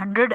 100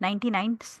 99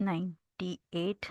98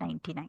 99,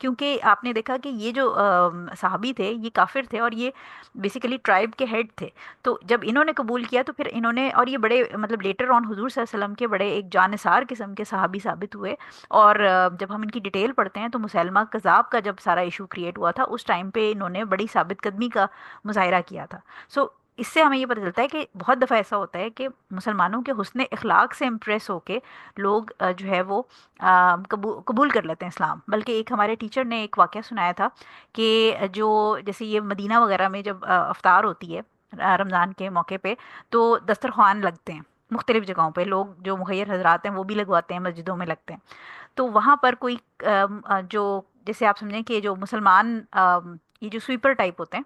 کیونکہ آپ نے دیکھا کہ یہ جو صحابی تھے یہ کافر تھے اور یہ بیسیکلی ٹرائب کے ہیڈ تھے. تو جب انہوں نے قبول کیا تو پھر انہوں نے، اور یہ بڑے مطلب لیٹر آن حضور صلی اللہ علیہ وسلم کے بڑے ایک جانثار قسم کے صحابی ثابت ہوئے. اور جب ہم ان کی ڈیٹیل پڑھتے ہیں تو مسلمہ کذاب کا جب سارا ایشو کریٹ ہوا تھا اس ٹائم پہ انہوں نے بڑی ثابت قدمی کا مظاہرہ کیا تھا. سو اس سے ہمیں یہ پتہ چلتا ہے کہ بہت دفعہ ایسا ہوتا ہے کہ مسلمانوں کے حسن اخلاق سے امپریس ہو کے لوگ جو ہے وہ قبول کر لیتے ہیں اسلام. بلکہ ایک ہمارے ٹیچر نے ایک واقعہ سنایا تھا کہ جو جیسے یہ مدینہ وغیرہ میں جب افطار ہوتی ہے رمضان کے موقع پہ تو دسترخوان لگتے ہیں مختلف جگہوں پہ، لوگ جو مخیر حضرات ہیں وہ بھی لگواتے ہیں، مسجدوں میں لگتے ہیں. تو وہاں پر کوئی جو جیسے آپ سمجھیں کہ جو مسلمان یہ جو سویپر ٹائپ ہوتے ہیں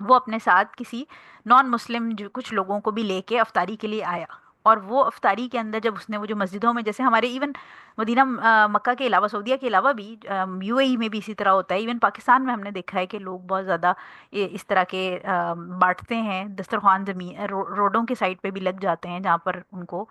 وہ اپنے ساتھ کسی نان مسلم جو کچھ لوگوں کو بھی لے کے افطاری کے لیے آیا. اور وہ افطاری کے اندر جب اس نے وہ جو مسجدوں میں جیسے ہمارے ایون مدینہ مکہ کے علاوہ سعودیہ کے علاوہ بھی یو اے ای میں بھی اسی طرح ہوتا ہے، ایون پاکستان میں ہم نے دیکھا ہے کہ لوگ بہت زیادہ اس طرح کے بانٹتے ہیں دسترخوان، زمین روڈوں کے سائڈ پہ بھی لگ جاتے ہیں جہاں پر ان کو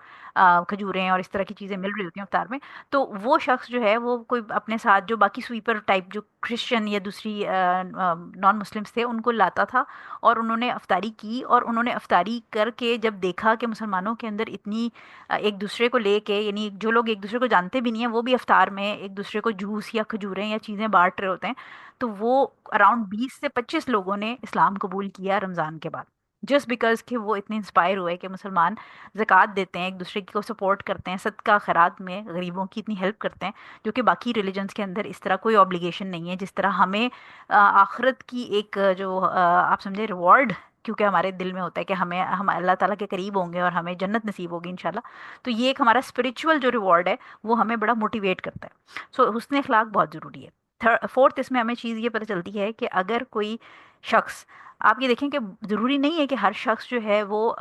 کھجوریں اور اس طرح کی چیزیں مل رہی ہوتی ہیں افطار میں. تو وہ شخص جو ہے وہ کوئی اپنے ساتھ جو باقی سویپر ٹائپ جو کرسچن یا دوسری نان مسلمس تھے ان کو لاتا تھا اور انہوں نے افطاری کی. اور انہوں نے افطاری کر کے جب دیکھا کہ مسلمانوں کے اندر اتنی ایک دوسرے کو لے کے، یعنی جو لوگ ایک دوسرے کو جانتے بھی نہیں ہیں وہ بھی افطار میں ایک دوسرے کو جوس یا کھجوریں یا چیزیں بانٹ رہے ہوتے ہیں، تو وہ اراؤنڈ 20 سے 25 لوگوں نے اسلام قبول کیا رمضان کے بعد. جسٹ بیکاز کہ وہ اتنے انسپائر ہوئے کہ مسلمان زکوٰۃ دیتے ہیں، ایک دوسرے کو سپورٹ کرتے ہیں، صدقہ خیرات میں غریبوں کی اتنی ہیلپ کرتے ہیں، جو کہ باقی ریلیجنس کے اندر اس طرح کوئی obligation نہیں ہے. جس طرح ہمیں آخرت کی ایک جو آپ سمجھے ریوارڈ، کیونکہ ہمارے دل میں ہوتا ہے کہ ہم اللہ تعالیٰ کے قریب ہوں گے اور ہمیں جنت نصیب ہوگی انشاءاللہ، تو یہ ایک ہمارا اسپریچول جو ریوارڈ ہے وہ ہمیں بڑا موٹیویٹ کرتا ہے. سو حسن اخلاق بہت ضروری ہے. فورتھ اس میں ہمیں چیز یہ پتہ چلتی ہے کہ اگر کوئی شخص، آپ یہ دیکھیں کہ ضروری نہیں ہے کہ ہر شخص جو ہے وہ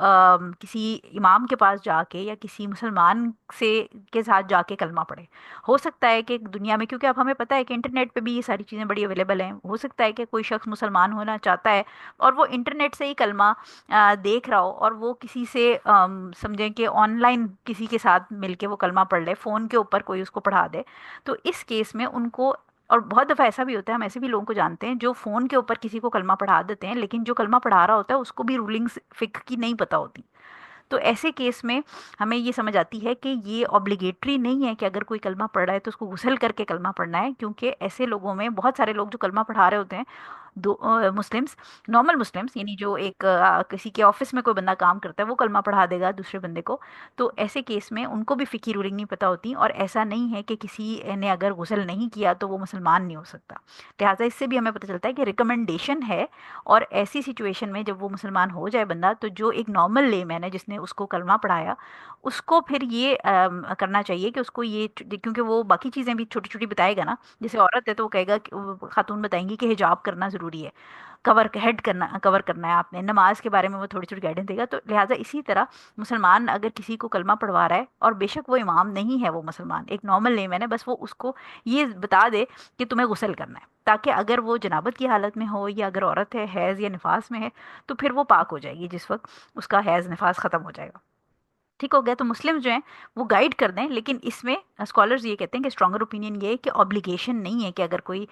کسی امام کے پاس جا کے یا کسی مسلمان سے کے ساتھ جا کے کلمہ پڑھے. ہو سکتا ہے کہ دنیا میں، کیونکہ اب ہمیں پتہ ہے کہ انٹرنیٹ پہ بھی یہ ساری چیزیں بڑی اویلیبل ہیں، ہو سکتا ہے کہ کوئی شخص مسلمان ہونا چاہتا ہے اور وہ انٹرنیٹ سے ہی کلمہ دیکھ رہا ہو اور وہ کسی سے سمجھیں کہ آن لائن کسی کے ساتھ مل کے وہ کلمہ پڑھ لے، فون کے اوپر کوئی اس کو پڑھا دے. تو اس کیس میں ان کو، اور بہت دفعہ ایسا بھی ہوتا ہے، ہم ایسے بھی لوگوں کو جانتے ہیں جو فون کے اوپر کسی کو کلمہ پڑھا دیتے ہیں لیکن جو کلمہ پڑھا رہا ہوتا ہے اس کو بھی رولنگز فقہ کی نہیں پتہ ہوتی. تو ایسے کیس میں ہمیں یہ سمجھ آتی ہے کہ یہ obligatory نہیں ہے کہ اگر کوئی کلمہ پڑھ رہا ہے تو اس کو غسل کر کے کلمہ پڑھنا ہے، کیونکہ ایسے لوگوں میں بہت سارے لوگ جو کلمہ پڑھا رہے ہوتے ہیں، دو مسلمس، نارمل مسلمس، یعنی جو ایک کسی کے آفس میں کوئی بندہ کام کرتا ہے وہ کلمہ پڑھا دے گا دوسرے بندے کو، تو ایسے کیس میں ان کو بھی فقہی رولنگ نہیں پتہ ہوتی. اور ایسا نہیں ہے کہ کسی نے اگر غسل نہیں کیا تو وہ مسلمان نہیں ہو سکتا. لہٰذا اس سے بھی ہمیں پتہ چلتا ہے کہ ریکمنڈیشن ہے، اور ایسی سچویشن میں جب وہ مسلمان ہو جائے بندہ تو جو ایک نارمل لے مین ہے جس نے اس کو کلمہ پڑھایا اس کو پھر یہ کرنا چاہیے کہ اس کو یہ، کیونکہ وہ باقی چیزیں بھی چھوٹی چھوٹی بتائے گا نا، جیسے عورت ہے تو وہ کہے گا کہ خاتون بتائیں گی کہ حجاب کرنا ضروری ہے، کور کرنا ہے آپ نے، نماز کے بارے میں وہ تھوڑی تھوڑی گائیڈنس دے گا. تو لہٰذا اسی طرح مسلمان اگر کسی کو کلمہ پڑھوا رہا ہے اور بے شک وہ امام نہیں ہے، وہ مسلمان ایک نارمل لے مین ہے، بس وہ اس کو یہ بتا دے کہ تمہیں غسل کرنا ہے، تاکہ اگر وہ جنابت کی حالت میں ہو یا اگر عورت ہے حیض یا نفاس میں ہے تو پھر وہ پاک ہو جائے گی جس وقت اس کا حیض نفاس ختم ہو جائے گا. ٹھیک ہو گیا. تو مسلم جو ہیں وہ گائیڈ کر دیں، لیکن اس میں اسکالرز یہ کہتے ہیں کہ اسٹرانگر اوپینین یہ ہے کہ obligation نہیں ہے کہ اگر کوئی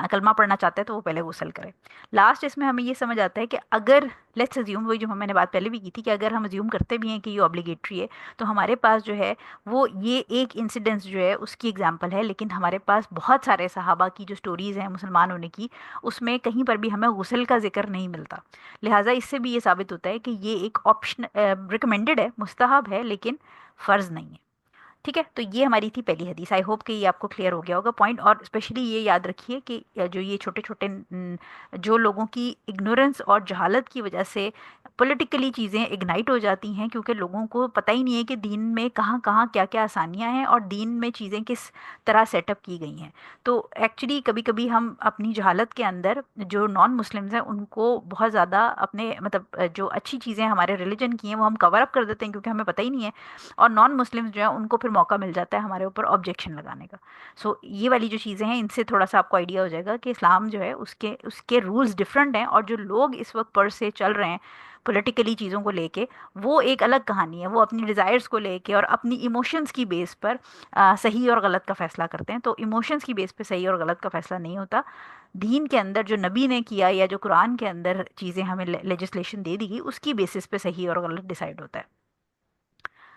کلمہ پڑھنا چاہتا ہے تو وہ پہلے غسل کرے. لاسٹ اس میں ہمیں یہ سمجھ آتا ہے کہ اگر لیٹس ازیوم، وہی جو میں نے بات پہلے بھی کی تھی، کہ اگر ہم ازیوم کرتے بھی ہیں کہ یہ obligatory ہے تو ہمارے پاس جو ہے وہ یہ ایک انسیڈنس جو ہے اس کی ایگزامپل ہے، لیکن ہمارے پاس بہت سارے صحابہ کی جو سٹوریز ہیں مسلمان ہونے کی، اس میں کہیں پر بھی ہمیں غسل کا ذکر نہیں ملتا. لہٰذا اس سے بھی یہ ثابت ہوتا ہے کہ یہ ایک آپشن ریکمینڈڈ ہے، مستحب ہے، لیکن فرض نہیں ہے. ٹھیک ہے. تو یہ ہماری تھی پہلی حدیث. آئی ہوپ کہ یہ آپ کو کلیئر ہو گیا ہوگا پوائنٹ. اور اسپیشلی یہ یاد رکھیے کہ جو یہ چھوٹے چھوٹے جو لوگوں کی اگنورنس اور جہالت کی وجہ سے پولیٹیکلی چیزیں اگنائٹ ہو جاتی ہیں، کیونکہ لوگوں کو پتہ ہی نہیں ہے کہ دین میں کہاں کہاں کیا کیا آسانیاں ہیں اور دین میں چیزیں کس طرح سیٹ اپ کی گئی ہیں. تو ایکچولی کبھی کبھی ہم اپنی جہالت کے اندر جو نان مسلمز ہیں ان کو بہت زیادہ اپنے مطلب جو اچھی چیزیں ہمارے ریلیجن کی ہیں وہ ہم کور اپ کر دیتے ہیں کیونکہ ہمیں پتہ ہی نہیں ہے، اور نان مسلم جو ہیں ان کو پھر موقع مل جاتا ہے ہمارے اوپر آبجیکشن لگانے کا. سو یہ والی جو چیزیں ہیں ان سے تھوڑا سا آپ کو آئیڈیا ہو جائے گا کہ اسلام جو ہے اس کے رولز ڈفرینٹ ہیں، اور جو لوگ اس وقت پر سے چل رہے ہیں پولیٹیکلی چیزوں کو لے کے، وہ ایک الگ کہانی ہے. وہ اپنی ڈیزائرز کو لے کے اور اپنی ایموشنز کی بیس پر صحیح اور غلط کا فیصلہ کرتے ہیں. تو ایموشنز کی بیس پہ صحیح اور غلط کا فیصلہ نہیں ہوتا. دین کے اندر جو نبی نے کیا یا جو قرآن کے اندر چیزیں ہمیں لیجسلیشن دے دی گئی، اس کی بیسس پہ صحیح اور غلط ڈیسائیڈ ہوتا ہے.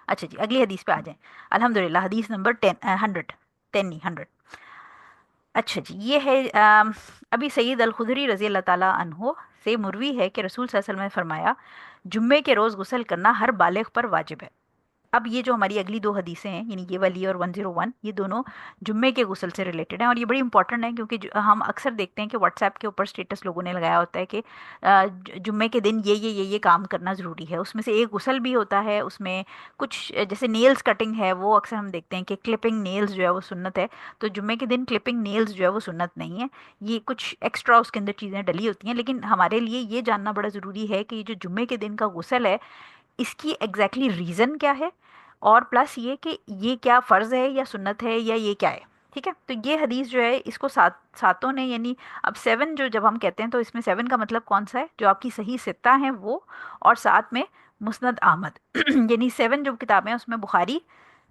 اچھا جی، اگلی حدیث پہ آ جائیں. الحمدللہ، حدیث نمبر 100، 10 نہیں 100. اچھا جی، یہ ہے ابھی سعید الخدری رضی اللہ تعالیٰ عنہ سے مروی ہے کہ رسول صلی اللہ علیہ وسلم نے فرمایا، جمعے کے روز غسل کرنا ہر بالغ پر واجب ہے. اب یہ جو ہماری اگلی دو حدیثیں ہیں، یعنی یہ والی اور 101، یہ دونوں جمعے کے غسل سے ریلیٹڈ ہیں. اور یہ بڑی امپورٹنٹ ہیں کیونکہ ہم اکثر دیکھتے ہیں کہ واٹس ایپ کے اوپر اسٹیٹس لوگوں نے لگایا ہوتا ہے کہ جمعے کے دن یہ کام کرنا ضروری ہے. اس میں سے ایک غسل بھی ہوتا ہے. اس میں کچھ جیسے نیلز کٹنگ ہے، وہ اکثر ہم دیکھتے ہیں کہ کلپنگ نیلز جو ہے وہ سنت ہے. تو جمعے کے دن کلپنگ نیلز جو ہے وہ سنت نہیں ہے. یہ کچھ ایکسٹرا اس کے اندر چیزیں ڈلی ہوتی ہیں. لیکن ہمارے لیے یہ جاننا بڑا ضروری ہے کہ یہ جو جمعے کے دن کا غسل ہے، اس کی ایگزیکٹلی ریزن کیا ہے، اور پلس یہ کہ یہ کیا فرض ہے یا سنت ہے یا یہ کیا ہے. ٹھیک ہے، تو یہ حدیث جو ہے اس کو ساتوں نے، یعنی اب 7 جو جب ہم کہتے ہیں تو اس میں 7 کا مطلب کون سا ہے؟ جو آپ کی صحیح ستہ ہیں وہ، اور ساتھ میں مسند احمد یعنی 7 جو کتابیں ہیں اس میں بخاری،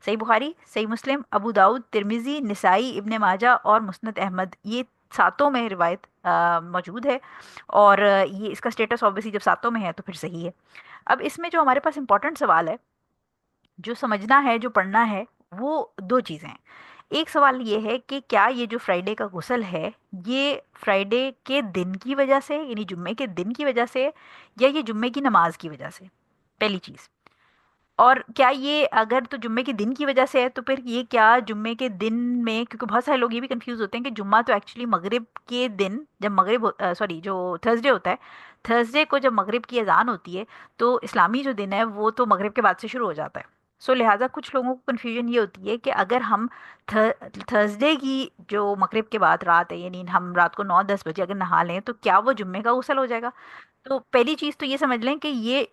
صحیح مسلم، ابو داؤد، ترمذی، نسائی، ابن ماجہ اور مسند احمد، یہ ساتوں میں روایت موجود ہے. اور یہ اس کا سٹیٹس آبویسلی جب ساتوں میں ہے تو پھر صحیح ہے. اب اس میں جو ہمارے پاس امپورٹنٹ سوال ہے، جو سمجھنا ہے، جو پڑھنا ہے، وہ دو چیزیں ہیں. ایک سوال یہ ہے کہ کیا یہ جو فرائیڈے کا غسل ہے، یہ فرائیڈے کے دن کی وجہ سے، یعنی جمعے کے دن کی وجہ سے، یا یہ جمعے کی نماز کی وجہ سے؟ پہلی چیز. اور کیا یہ اگر تو جمعے کے دن کی وجہ سے ہے، تو پھر یہ کیا جمعے کے دن میں، کیونکہ بہت سارے لوگ یہ بھی کنفیوز ہوتے ہیں کہ جمعہ تو ایکچولی مغرب کے دن، جب مغرب سوری جو تھرسڈے ہوتا ہے، تھرسڈے کو جب مغرب کی اذان ہوتی ہے تو اسلامی جو دن ہے وہ تو مغرب کے بعد سے شروع ہو جاتا ہے. سو لہٰذا کچھ لوگوں کو کنفیوژن یہ ہوتی ہے کہ اگر ہم تھرسڈے کی جو مغرب کے بعد رات ہے، یعنی ہم رات کو 9-10 بجے اگر نہا لیں تو کیا وہ جمعے کا غسل ہو جائے گا؟ تو پہلی چیز تو یہ سمجھ لیں کہ یہ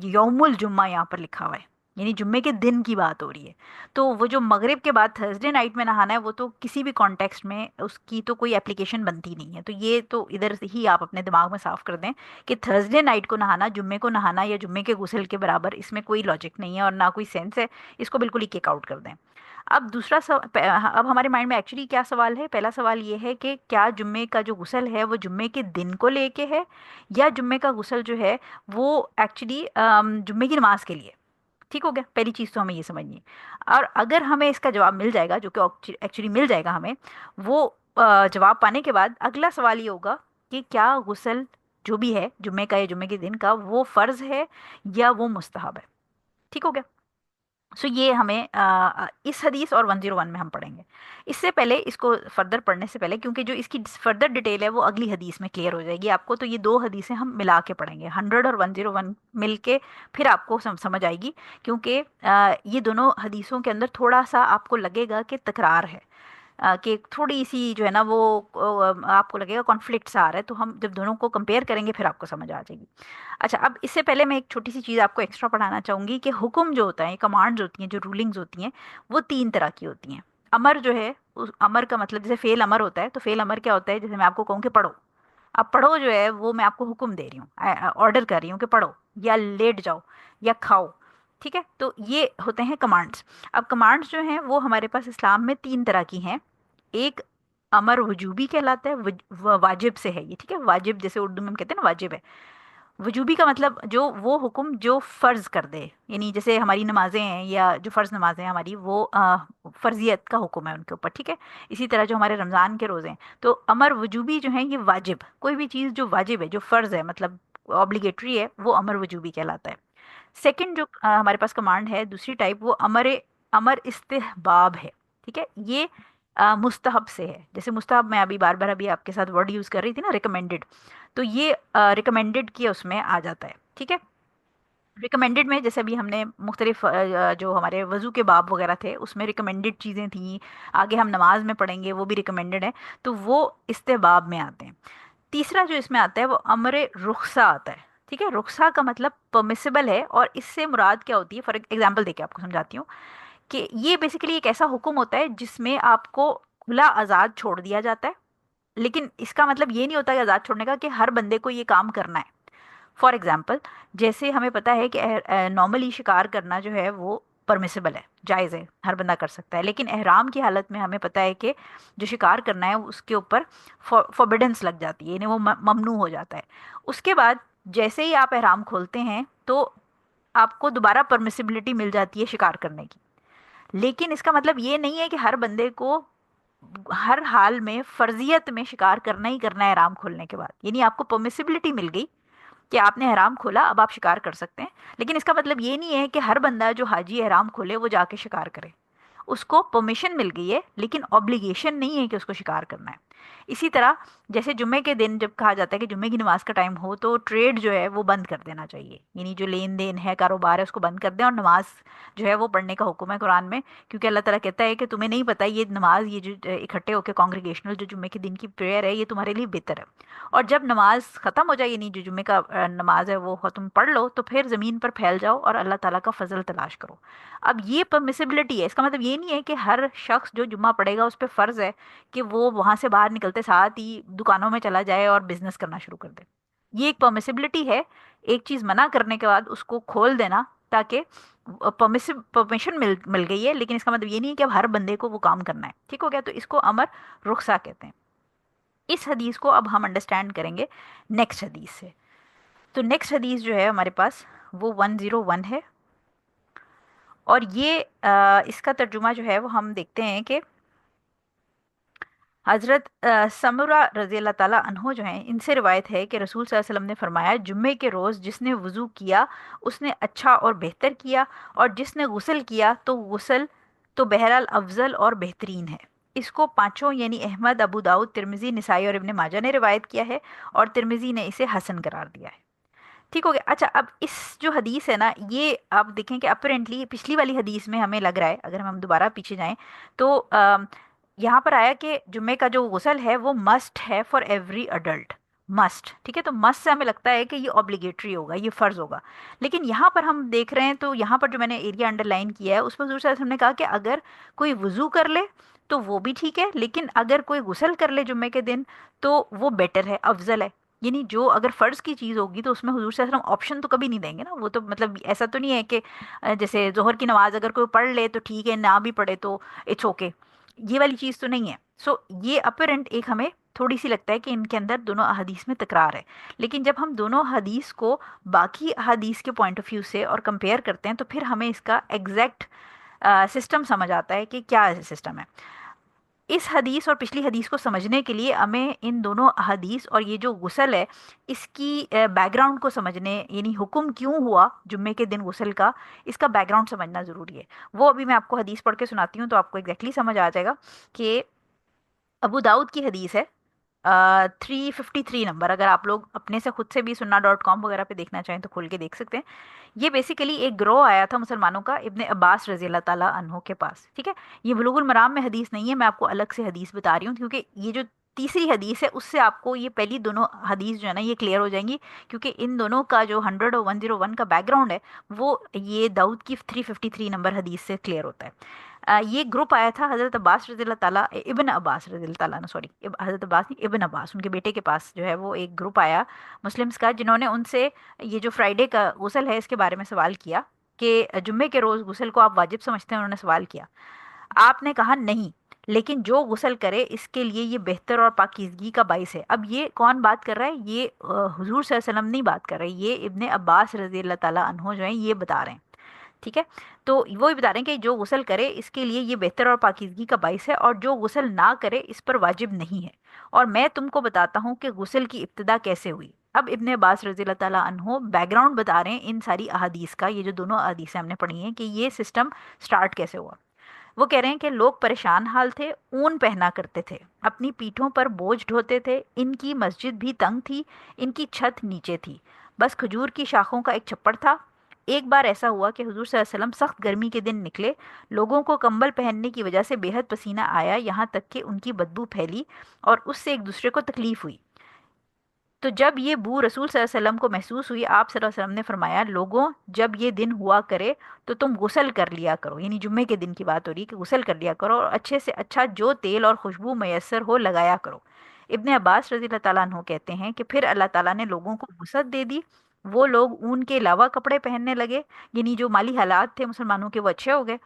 یوم الجمعہ یہاں پر لکھا ہوا ہے، یعنی جمعے کے دن کی بات ہو رہی ہے. تو وہ جو مغرب کے بعد تھرسڈے نائٹ میں نہانا ہے، وہ تو کسی بھی کانٹیکسٹ میں اس کی تو کوئی اپلیکیشن بنتی نہیں ہے. تو یہ تو ادھر سے ہی آپ اپنے دماغ میں صاف کر دیں کہ تھرسڈے نائٹ کو نہانا جمعے کو نہانا یا جمعے کے غسل کے برابر، اس میں کوئی لاجک نہیں ہے اور نہ کوئی سینس ہے. اس کو بالکل ہی کک آؤٹ کر دیں. اب دوسرا اب ہمارے مائنڈ میں ایکچولی کیا سوال ہے؟ پہلا سوال یہ ہے کہ کیا جمعے کا جو غسل ہے وہ جمعے کے دن کو لے کے ہے، یا جمعے کا غسل جو ہے وہ ایکچولی جمعے کی نماز کے لیے؟ ٹھیک ہو گیا، پہلی چیز تو ہمیں یہ سمجھنی ہے. اور اگر ہمیں اس کا جواب مل جائے گا، جو کہ ایکچولی مل جائے گا ہمیں، وہ جواب پانے کے بعد اگلا سوال یہ ہوگا کہ کیا غسل جو بھی ہے جمعے کا یا جمعے کے دن کا، وہ فرض ہے یا وہ مستحب ہے؟ ٹھیک ہو گیا. سو یہ ہمیں اس حدیث اور 101 میں ہم پڑھیں گے. اس سے پہلے، اس کو فردر پڑھنے سے پہلے، کیونکہ جو اس کی فردر ڈیٹیل ہے وہ اگلی حدیث میں کلیئر ہو جائے گی آپ کو، تو یہ دو حدیثیں ہم ملا کے پڑھیں گے، 100 اور 101 مل کے پھر آپ کو سمجھ آئے گی. کیونکہ یہ دونوں حدیثوں کے اندر تھوڑا سا آپ کو لگے گا کہ تکرار ہے، کہ تھوڑی سی جو ہے نا وہ آپ کو لگے گا کانفلکٹ سا آ رہا ہے. تو ہم جب دونوں کو کمپیئر کریں گے پھر آپ کو سمجھ آ جائے گی. اچھا، اب اس سے پہلے میں ایک چھوٹی سی چیز آپ کو ایکسٹرا پڑھانا چاہوں گی کہ حکم جو ہوتا ہے، کمانڈز ہوتی ہیں، جو رولنگز ہوتی ہیں، وہ 3 طرح کی ہوتی ہیں. امر جو ہے، امر کا مطلب جیسے فعل امر ہوتا ہے، تو فعل امر کیا ہوتا ہے؟ جیسے میں آپ کو کہوں کہ پڑھو، اب پڑھو جو ہے وہ میں آپ کو حکم دے رہی ہوں، آرڈر کر رہی ہوں کہ پڑھو یا لیٹ جاؤ یا کھاؤ. ٹھیک ہے، تو یہ ہوتے ہیں کمانڈز. اب کمانڈز جو ہیں وہ ہمارے پاس اسلام میں 3 طرح کی ہیں. ایک امر وجوبی کہلاتا ہے، واجب سے ہے یہ. ٹھیک ہے، واجب جیسے اردو میں ہم کہتے ہیں نا واجب ہے. وجوبی کا مطلب جو وہ حکم جو فرض کر دے، یعنی جیسے ہماری نمازیں ہیں یا جو فرض نمازیں ہیں ہماری، وہ فرضیت کا حکم ہے ان کے اوپر. ٹھیک ہے، اسی طرح جو ہمارے رمضان کے روزے ہیں، تو امر وجوبی جو ہیں یہ واجب، کوئی بھی چیز جو واجب ہے، جو فرض ہے، مطلب اوبلیگیٹری ہے، وہ امر وجوبی کہلاتا ہے. سیکنڈ جو ہمارے پاس کمانڈ ہے، دوسری ٹائپ، وہ امر استحباب ہے. ٹھیک ہے، یہ مستحب سے ہے. جیسے مستحب میں ابھی بار بار ابھی آپ کے ساتھ ورڈ یوز کر رہی تھی نا، ریکمینڈڈ، تو یہ ریکمینڈڈ کی اس میں آ جاتا ہے. ٹھیک ہے، ریکمینڈڈ میں جیسے ابھی ہم نے مختلف جو ہمارے وضو کے باب وغیرہ تھے اس میں ریکمینڈڈ چیزیں تھیں، آگے ہم نماز میں پڑھیں گے وہ بھی ریکمینڈڈ ہیں، تو وہ استحباب میں آتے ہیں. تیسرا جو اس میں آتا ہے وہ امر رخصہ آتا ہے. ٹھیک ہے، رخصہ کا مطلب پرمیسیبل ہے، اور اس سے مراد کیا ہوتی ہے؟ فار ایگزامپل دے کے آپ کو سمجھاتی ہوں کہ یہ بیسیکلی ایک ایسا حکم ہوتا ہے جس میں آپ کو کھلا آزاد چھوڑ دیا جاتا ہے. لیکن اس کا مطلب یہ نہیں ہوتا کہ آزاد چھوڑنے کا کہ ہر بندے کو یہ کام کرنا ہے. فار ایگزامپل جیسے ہمیں پتہ ہے کہ نارملی شکار کرنا جو ہے وہ پرمیسیبل ہے، جائز ہے، ہر بندہ کر سکتا ہے، لیکن احرام کی حالت میں ہمیں پتہ ہے کہ جو شکار کرنا ہے اس کے اوپر فوربیڈنس لگ جاتی ہے، یعنی وہ ممنوع ہو جاتا ہے۔ اس کے بعد جیسے ہی آپ احرام کھولتے ہیں تو آپ کو دوبارہ پرمیسیبلٹی مل جاتی ہے شکار کرنے کی، لیکن اس کا مطلب یہ نہیں ہے کہ ہر بندے کو ہر حال میں فرضیت میں شکار کرنا ہی کرنا ہے احرام کھولنے کے بعد، یعنی آپ کو پرمیسیبلٹی مل گئی کہ آپ نے احرام کھولا، اب آپ شکار کر سکتے ہیں، لیکن اس کا مطلب یہ نہیں ہے کہ ہر بندہ جو حاجی احرام کھولے وہ جا کے شکار کرے۔ اس کو پرمیشن مل گئی ہے لیکن obligation نہیں ہے کہ اس کو شکار کرنا ہے۔ اسی طرح جیسے جمعے کے دن جب کہا جاتا ہے کہ جمعے کی نماز کا ٹائم ہو تو ٹریڈ جو ہے وہ بند کر دینا چاہیے، یعنی جو لین دین ہے، کاروبار ہے، اس کو بند کر دیں اور نماز جو ہے وہ پڑھنے کا حکم ہے قرآن میں، کیونکہ اللہ تعالیٰ کہتا ہے کہ تمہیں نہیں پتہ یہ نماز، یہ جو اکٹھے ہو کے کانگریگیشنل جو جمعے کے دن کی پریئر ہے یہ تمہارے لیے بہتر ہے۔ اور جب نماز ختم ہو جائے، یعنی جو جمعے کا نماز ہے وہ تم پڑھ لو، تو پھر زمین پر پھیل جاؤ اور اللہ تعالیٰ کا فضل تلاش کرو۔ اب یہ پرمیسیبلٹی ہے، اس کا مطلب یہ نہیں ہے کہ ہر شخص جو جمعہ پڑھے گا اس پہ فرض ہے کہ وہ وہاں سے باہر نکلتے ساتھ ہی دکانوں میں چلا جائے اور بزنس کرنا شروع کر دے۔ یہ ایک پرمیسیبلٹی ہے، ایک چیز منع کرنے کے بعد اس کو کھول دینا تاکہ پرمیشن مل گئی ہے، لیکن اس کا مطلب یہ نہیں ہے کہ اب ہر بندے کو وہ کام کرنا ہے۔ ٹھیک ہو گیا؟ تو اس کو امر رخصہ کہتے ہیں۔ اس حدیث کو اب ہم انڈرسٹینڈ کریں گے نیکسٹ حدیث سے۔ تو نیکسٹ حدیث جو ہے ہمارے پاس وہ 101 ہے، اور یہ اس کا ترجمہ جو ہے وہ ہم دیکھتے ہیں کہ حضرت سمرہ رضی اللہ تعالیٰ عنہ جو ہیں، ان سے روایت ہے کہ رسول صلی اللہ علیہ وسلم نے فرمایا، جمعے کے روز جس نے وضو کیا اس نے اچھا اور بہتر کیا، اور جس نے غسل کیا تو غسل تو بہرحال افضل اور بہترین ہے۔ اس کو پانچوں یعنی احمد، ابو داؤد، ترمذی، نسائی اور ابن ماجہ نے روایت کیا ہے، اور ترمذی نے اسے حسن قرار دیا ہے۔ ٹھیک ہو گیا؟ اچھا، اب اس جو حدیث ہے نا، یہ آپ دیکھیں کہ اپرنٹلی پچھلی والی حدیث میں ہمیں لگ رہا ہے، اگر ہم دوبارہ پیچھے جائیں تو یہاں پر آیا کہ جمعے کا جو غسل ہے وہ مسٹ ہے فار ایوری اڈلٹ، مسٹ۔ ٹھیک ہے؟ تو مسٹ سے ہمیں لگتا ہے کہ یہ obligatory ہوگا، یہ فرض ہوگا، لیکن یہاں پر ہم دیکھ رہے ہیں تو یہاں پر جو میں نے ایریا انڈر لائن کیا ہے اس پر حضور صلی اللہ علیہ وسلم نے کہا کہ اگر کوئی وضو کر لے تو وہ بھی ٹھیک ہے، لیکن اگر کوئی غسل کر لے جمعے کے دن تو وہ بیٹر ہے، افضل ہے۔ یعنی جو اگر فرض کی چیز ہوگی تو اس میں حضور صلی اللہ علیہ وسلم آپشن تو کبھی نہیں دیں گے نا، وہ تو مطلب ایسا تو نہیں ہے کہ جیسے ظہر کی نماز اگر کوئی پڑھ لے تو ٹھیک ہے، نہ بھی پڑھے تو اٹس اوکے، یہ والی چیز تو نہیں ہے۔ سو یہ اپرنٹ ایک ہمیں تھوڑی سی لگتا ہے کہ ان کے اندر دونوں احادیث میں تکرار ہے، لیکن جب ہم دونوں حدیث کو باقی احادیث کے پوائنٹ آف ویو سے اور کمپیئر کرتے ہیں تو پھر ہمیں اس کا ایگزیکٹ سسٹم سمجھ آتا ہے کہ کیا سسٹم ہے۔ اس حدیث اور پچھلی حدیث کو سمجھنے کے لیے ہمیں ان دونوں حدیث اور یہ جو غسل ہے اس کی بیک گراؤنڈ کو سمجھنے، یعنی حکم کیوں ہوا جمعے کے دن غسل کا، اس کا بیک گراؤنڈ سمجھنا ضروری ہے۔ وہ ابھی میں آپ کو حدیث پڑھ کے سناتی ہوں تو آپ کو ایگزیکٹلی سمجھ آ جائے گا کہ ابو داؤد کی حدیث ہے 353 نمبر، اگر آپ لوگ اپنے سے خود سے بھی سننا.com وغیرہ پہ دیکھنا چاہیں تو کھول کے دیکھ سکتے ہیں۔ یہ بیسیکلی ایک گروہ آیا تھا مسلمانوں کا ابن عباس رضی اللہ تعالیٰ عنہ کے پاس، ٹھیک ہے؟ یہ بلوغ المرام میں حدیث نہیں ہے، میں آپ کو الگ سے حدیث بتا رہی ہوں کیونکہ یہ جو تیسری حدیث ہے اس سے آپ کو یہ پہلی دونوں حدیث جو ہے نا یہ کلیئر ہو جائیں گی، کیونکہ ان دونوں کا جو 100 اور 101 کا بیک گراؤنڈ ہے وہ یہ داؤد کی 353 نمبر حدیث سے کلیئر ہوتا ہے۔ یہ گروپ آیا تھا حضرت عباس رضی اللہ تعالیٰ، ابن عباس رضی اللہ تعالیٰ سوری، حضرت عباس نہیں، ابن عباس ان کے بیٹے کے پاس جو ہے وہ ایک گروپ آیا مسلمس کا، جنہوں نے ان سے یہ جو فرائیڈے کا غسل ہے اس کے بارے میں سوال کیا کہ جمعے کے روز غسل کو آپ واجب سمجھتے ہیں؟ انہوں نے سوال کیا، آپ نے کہا نہیں، لیکن جو غسل کرے اس کے لیے یہ بہتر اور پاکیزگی کا باعث ہے۔ اب یہ کون بات کر رہا ہے؟ یہ حضور صلی اللہ علیہ وسلم نہیں بات کر رہے، یہ ابن عباس رضی اللہ تعالیٰ عنہ جو ہیں یہ بتا رہے ہیں، ٹھیک ہے؟ تو وہ بتا رہے ہیں کہ جو غسل کرے اس کے لیے یہ بہتر اور پاکیزگی کا باعث ہے، اور جو غسل نہ کرے اس پر واجب نہیں ہے۔ اور میں تم کو بتاتا ہوں کہ غسل کی ابتدا کیسے ہوئی۔ اب ابن عباس رضی اللہ تعالیٰ عنہ بیک گراؤنڈ بتا رہے ہیں ان ساری احادیث کا، یہ جو دونوں احادیث ہم نے پڑھی ہیں، کہ یہ سسٹم سٹارٹ کیسے ہوا۔ وہ کہہ رہے ہیں کہ لوگ پریشان حال تھے، اون پہنا کرتے تھے، اپنی پیٹھوں پر بوجھ ڈھوتے تھے، ان کی مسجد بھی تنگ تھی، ان کی چھت نیچے تھی، بس کھجور کی شاخوں کا ایک چھپڑ تھا۔ ایک بار ایسا ہوا کہ حضور صلی اللہ علیہ وسلم سخت گرمی کے دن نکلے، لوگوں کو کمبل پہننے کی وجہ سے بے حد پسینہ آیا، یہاں تک کہ ان کی بدبو پھیلی اور اس سے ایک دوسرے کو تکلیف ہوئی۔ تو جب یہ بو رسول صلی اللہ علیہ وسلم کو محسوس ہوئی، آپ صلی اللہ علیہ وسلم نے فرمایا، لوگوں جب یہ دن ہوا کرے تو تم غسل کر لیا کرو، یعنی جمعے کے دن کی بات ہو رہی ہے کہ غسل کر لیا کرو، اور اچھے سے اچھا جو تیل اور خوشبو میسر ہو لگایا کرو۔ ابن عباس رضی اللہ تعالیٰ عنہ کہتے ہیں کہ پھر اللہ تعالیٰ نے لوگوں کو وسعت دے دی، وہ لوگ اون کے علاوہ کپڑے پہننے لگے، یعنی جو مالی حالات تھے مسلمانوں کے وہ اچھے ہو گئے،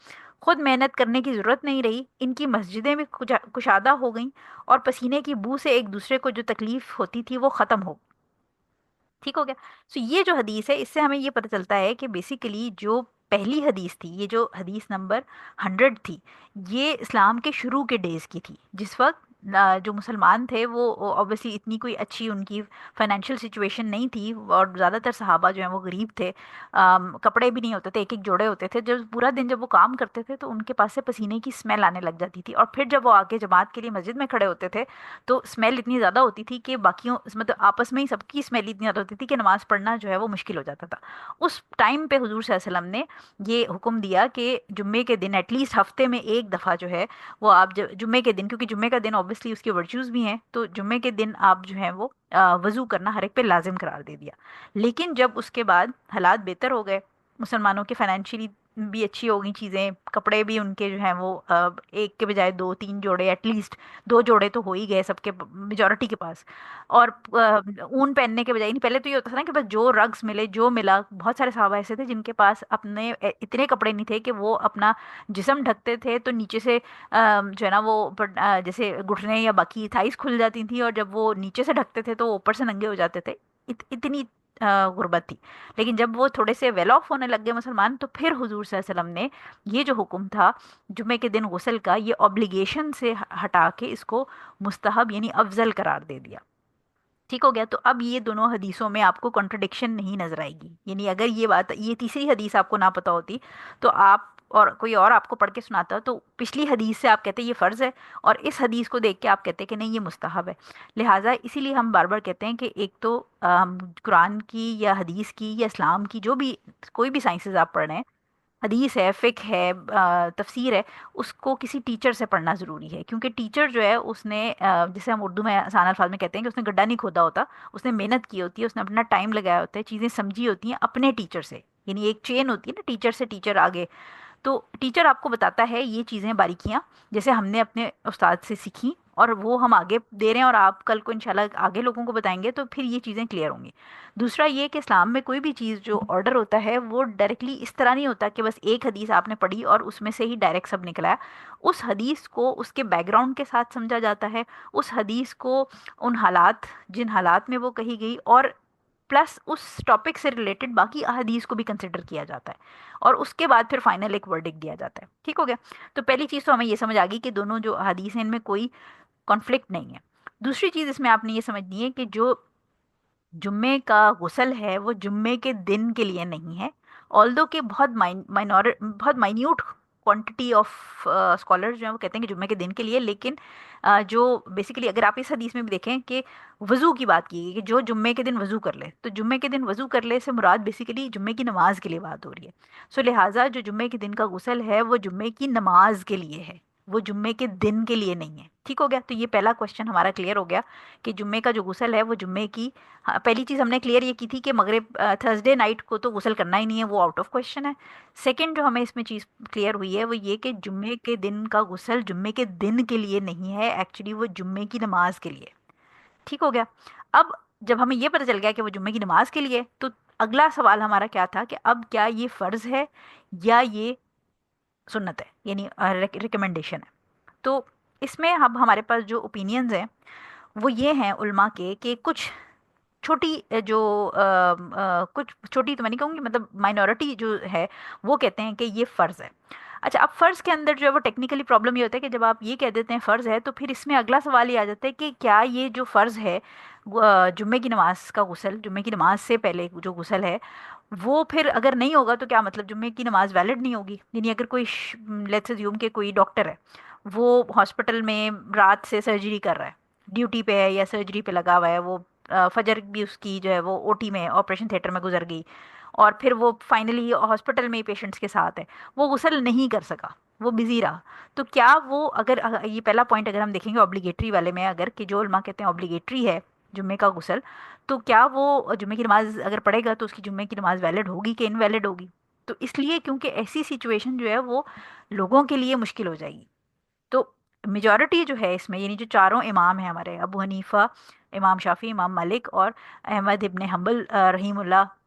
خود محنت کرنے کی ضرورت نہیں رہی، ان کی مسجدیں بھی کشادہ ہو گئیں، اور پسینے کی بو سے ایک دوسرے کو جو تکلیف ہوتی تھی وہ ختم ہو، ٹھیک ہو گیا۔ سو یہ جو حدیث ہے اس سے ہمیں یہ پتہ چلتا ہے کہ بیسیکلی جو پہلی حدیث تھی، یہ جو حدیث نمبر 100 تھی، یہ اسلام کے شروع کے ڈیز کی تھی، جس وقت جو مسلمان تھے وہ اوبیسلی اتنی کوئی اچھی ان کی فائنینشیل سچویشن نہیں تھی، اور زیادہ تر صحابہ جو ہیں وہ غریب تھے، کپڑے بھی نہیں ہوتے تھے، ایک ایک جوڑے ہوتے تھے، جب پورا دن جب وہ کام کرتے تھے تو ان کے پاس سے پسینے کی اسمیل آنے لگ جاتی تھی، اور پھر جب وہ آگے جماعت کے لیے مسجد میں کھڑے ہوتے تھے تو اسمیل اتنی زیادہ ہوتی تھی کہ باقیوں مطلب آپس میں ہی سب کی اسمیل اتنی زیادہ ہوتی تھی کہ نماز پڑھنا جو ہے وہ مشکل ہو جاتا تھا۔ اس ٹائم پہ حضور صلی اللہ علیہ وسلم نے یہ حکم دیا کہ جمعے کے دن ایٹ لیسٹ ہفتے میں ایک دفعہ جو ہے وہ آپ جمعے کے دن، کیونکہ جمعے کا دن اوبیسلی اس کے ورچوز بھی ہیں، تو جمعے کے دن آپ جو ہیں وہ وضو کرنا ہر ایک پہ لازم قرار دے دیا۔ لیکن جب اس کے بعد حالات بہتر ہو گئے، مسلمانوں کے فائنینشلی بھی اچھی ہو گئی چیزیں، کپڑے بھی ان کے جو ہیں وہ ایک کے بجائے دو تین جوڑے، ایٹ لیسٹ دو جوڑے تو ہو ہی گئے سب کے، میجورٹی کے پاس، اور اون پہننے کے بجائے، نہیں پہلے تو یہ ہوتا تھا نا کہ بس جو رگز ملے جو ملا، بہت سارے صحابہ ایسے تھے جن کے پاس اپنے اتنے کپڑے نہیں تھے کہ وہ اپنا جسم ڈھکتے تھے، تو نیچے سے جو ہے نا وہ جیسے گھٹنے یا باقی تھائز کھل جاتی تھیں، اور جب وہ نیچے سے ڈھکتے تھے تو وہ اوپر سے ننگے ہو جاتے تھے، اتنی غربت تھی۔ لیکن جب وہ تھوڑے سے ویل آف ہونے لگ گئے مسلمان، تو پھر حضور صلی اللہ علیہ وسلم نے یہ جو حکم تھا جمعے کے دن غسل کا، یہ obligation سے ہٹا کے اس کو مستحب یعنی افضل قرار دے دیا، ٹھیک ہو گیا۔ تو اب یہ دونوں حدیثوں میں آپ کو کنٹرڈکشن نہیں نظر آئے گی، یعنی اگر یہ بات، یہ تیسری حدیث آپ کو نہ پتہ ہوتی تو آپ اور کوئی اور آپ کو پڑھ کے سناتا تو پچھلی حدیث سے آپ کہتے یہ فرض ہے، اور اس حدیث کو دیکھ کے آپ کہتے کہ نہیں یہ مستحب ہے۔ لہٰذا اسی لیے ہم بار بار کہتے ہیں کہ ایک تو قرآن کی یا حدیث کی یا اسلام کی جو بھی کوئی بھی سائنسز آپ پڑھ رہے ہیں، حدیث ہے، فقہ ہے، تفسیر ہے، اس کو کسی ٹیچر سے پڑھنا ضروری ہے، کیونکہ ٹیچر جو ہے اس نے جسے ہم اردو میں آسان الفاظ میں کہتے ہیں کہ اس نے گڈھا نہیں کھودا ہوتا، اس نے محنت کی ہوتی ہے، اس نے اپنا ٹائم لگایا ہوتا ہے، چیزیں سمجھی ہوتی ہیں اپنے ٹیچر سے، یعنی ایک چین ہوتی ہے نا، ٹیچر سے ٹیچر آگے، تو ٹیچر آپ کو بتاتا ہے یہ چیزیں باریکیاں جیسے ہم نے اپنے استاد سے سیکھی، اور وہ ہم آگے دے رہے ہیں، اور آپ کل کو انشاءاللہ آگے لوگوں کو بتائیں گے تو پھر یہ چیزیں کلیئر ہوں گی۔ دوسرا یہ کہ اسلام میں کوئی بھی چیز جو آرڈر ہوتا ہے وہ ڈائریکٹلی اس طرح نہیں ہوتا کہ بس ایک حدیث آپ نے پڑھی اور اس میں سے ہی ڈائریکٹ سب نکلا ہے، اس حدیث کو اس کے بیک گراؤنڈ کے ساتھ سمجھا جاتا ہے، اس حدیث کو ان حالات جن حالات میں وہ کہی گئی، اور پلس اس ٹاپک سے ریلیٹڈ باقی احادیث کو بھی کنسیڈر کیا جاتا ہے، اور اس کے بعد پھر فائنل ایک ورڈک دیا جاتا ہے، ٹھیک ہو گیا۔ تو پہلی چیز تو ہمیں یہ سمجھ آ گئی کہ دونوں جو احادیث ہیں ان میں کوئی کانفلکٹ نہیں ہے۔ دوسری چیز اس میں آپ نے یہ سمجھنی ہے کہ جو جمعے کا غسل ہے وہ جمعے کے دن کے لیے نہیں ہے، آلدو کہ بہت مائنیوٹ کوانٹٹی آف اسکالر جو ہیں وہ کہتے ہیں کہ جمعے کے دن کے لیے، لیکن جو بیسیکلی اگر آپ اس حدیث میں بھی دیکھیں کہ وضو کی بات کی گئی کہ جو جمعے کے دن وضو کر لے، تو جمعے کے دن وضو کر لے سے مراد بیسیکلی جمعے کی نماز کے لیے بات ہو رہی ہے، سو لہٰذا جو جمعے کے دن کا غسل ہے وہ جمعے کی نماز کے لیے ہے، وہ جمعے کے دن کے لیے نہیں ہے، ٹھیک ہو گیا۔ تو یہ پہلا کوشچن ہمارا کلیئر ہو گیا کہ جمعے کا جو غسل ہے وہ جمعے کی، ہاں، پہلی چیز ہم نے کلیئر یہ کی تھی کہ مغرب تھرسڈے نائٹ کو تو غسل کرنا ہی نہیں ہے، وہ آؤٹ آف کوشچن ہے۔ سیکنڈ جو ہمیں اس میں چیز کلیئر ہوئی ہے وہ یہ کہ جمعے کے دن کا غسل جمعے کے دن کے لیے نہیں ہے، ایکچولی وہ جمعے کی نماز کے لیے، ٹھیک ہو گیا۔ اب جب ہمیں یہ پتہ چل گیا کہ وہ جمعے کی نماز کے لیے، تو اگلا سوال ہمارا کیا تھا کہ اب کیا یہ فرض ہے یا یہ سنت ہے، یعنی ریکمنڈیشن ہے۔ تو اس میں اب ہمارے پاس جو اوپینینز ہیں وہ یہ ہیں علماء کے کہ کچھ چھوٹی کچھ چھوٹی تو میں نہیں کہوں گی، مطلب مائنورٹی جو ہے وہ کہتے ہیں کہ یہ فرض ہے۔ اچھا، اب فرض کے اندر جو ہے وہ ٹیکنیکلی پرابلم یہ ہوتا ہے کہ جب آپ یہ کہہ دیتے ہیں فرض ہے، تو پھر اس میں اگلا سوال یہ آ جاتا ہے کہ کیا یہ جو فرض ہے جمعے کی نماز کا غسل، جمعے کی نماز سے پہلے جو غسل ہے وہ پھر اگر نہیں ہوگا تو کیا مطلب جمعے کی نماز ویلڈ نہیں ہوگی؟ یعنی اگر کوئی لیٹس اسیوم کہ کوئی ڈاکٹر ہے، وہ ہاسپٹل میں رات سے سرجری کر رہا ہے، ڈیوٹی پہ ہے یا سرجری پہ لگا ہوا ہے، وہ فجر بھی اس کی جو ہے وہ او ٹی میں آپریشن تھیٹر میں گزر گئی، اور پھر وہ فائنلی ہاسپٹل میں پیشنٹس کے ساتھ ہے، وہ غسل نہیں کر سکا، وہ بزی رہا، تو کیا وہ اگر یہ پہلا پوائنٹ اگر ہم دیکھیں گے اوبلیگیٹری والے میں، اگر کہ جو علماء کہتے ہیں اوبلیگیٹری ہے جمعے کا غسل، تو کیا وہ جمعے کی نماز اگر پڑھے گا تو اس کی جمعے کی نماز ویلڈ ہوگی کہ انویلڈ ہوگی؟ تو اس لیے کیونکہ ایسی سچویشن جو ہے وہ لوگوں کے لیے مشکل ہو جائے گی، تو میجورٹی جو ہے اس میں، یعنی جو چاروں امام ہیں ہمارے، ابو حنیفہ، امام شافی، امام مالک اور احمد ابن حنبل رحیم اللہ،